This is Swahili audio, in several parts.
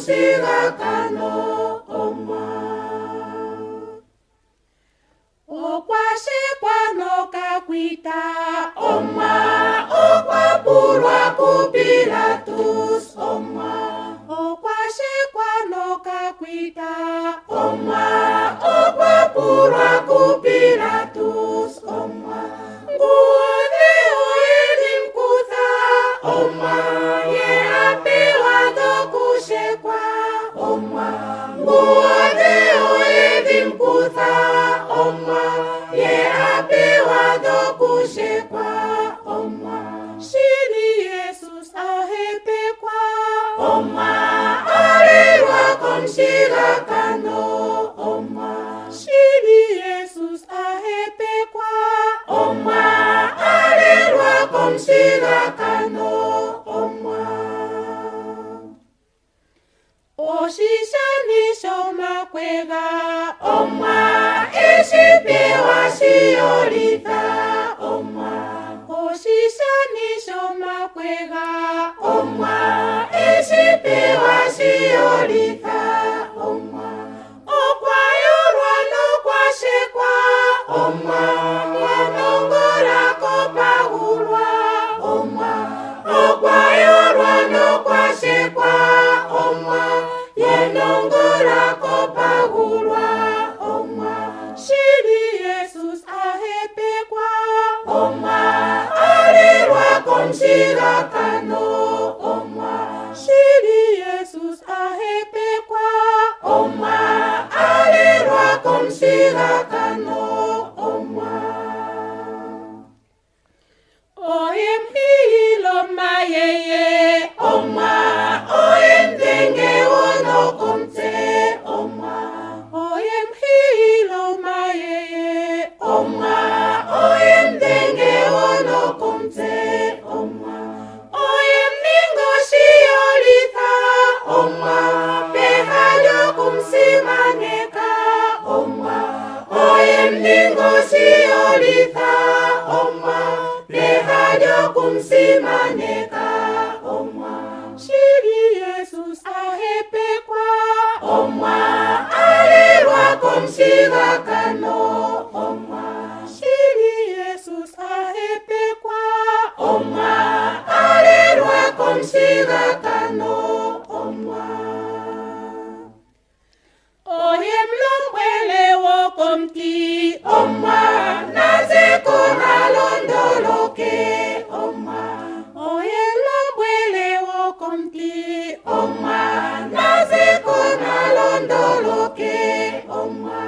komshigakano omwa. Okwashekwano kakwita omwa, okwapulwa ku Pilatus omwa. Okwashekwano kakwita omwa, okwapulwa ku Pilatus omwa. Nguone oeli mkutha omwa, ye apewa dokushekwa omwa. Nguone oeli mkutha omwa, ye apewa dokushekwa omwa. Shili Jesus ahepekwa omwa, alirwa komshigakano omwa. Shili Jesus ahepekwa omwa, alirwa komshigakano omwa. Oshishanisho makwega omwa, eshipewa shiyolitha omwa. Oshishanisho makwega omwa, eshipewa shiyolitha omwa. Okwayorwa nokwashekwa omwa, yanongola kopahulwa omwa. Okwayorwa nokwashekwa omwa, yanongola kopahulwa omwa. Shili Jesus ahepekwa omwa, alirwa komshigakano omwa. Shili Jesus ahepekwa omwa, alirwa komshigakano omwa. Oyem hilo mayeye omwa, oyem denge wono komte omwa. Oyem hilo mayeye omwa, oyem denge wono komte omwa. Oyem ningo shiyolitha omwa, pehajo kumsimaneka omwa. Oyem ningo shiyolitha omwa, pehajo kumsimaneka omwa. Shili Jesus ahepekwa omwa, alirwa komshigakano omwa. Shili Jesus ahepekwa omwa, alirwa komshigakano omwa. Oyem lombwele wokomti omwa, nazeko nalondoloke omwa. Oyem lombwele wokomti omwa, nazeko nalondoloke omwa.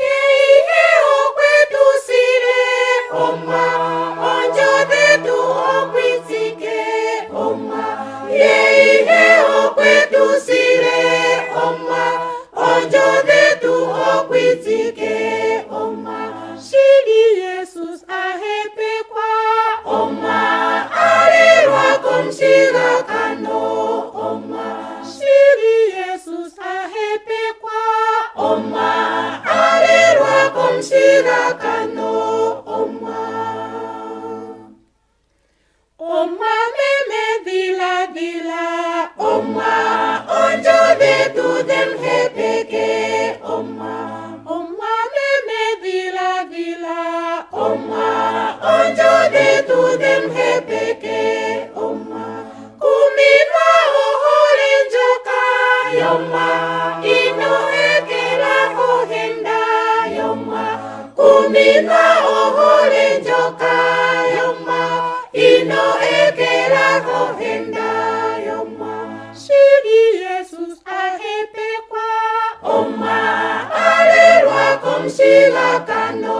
Yeihe okwetusile omwa, onjo dhetu okwitsike omwa. Yeihe okwetusile omwa, onjo dhetu okwitsike omwa. Shili Jesus ahepekwa omwa, alirwa komshigakano omwa. Shili Jesus ahepekwa omwa, alirwa komshigakano omwa. Omwa meme dila dila omwa, onjo dhetu dem hepeke omwa. Omwa meme dila dila omwa, onjo dhetu dem hepeke omwa. Kuminwa ohole njoka yomwa, ino ekela ohenda yomwa. Kuminwa ohole njoka yomwa, ino ekela ohenda yomwa. Shili Jesus ahepekwa omwa, alirwa komshigakano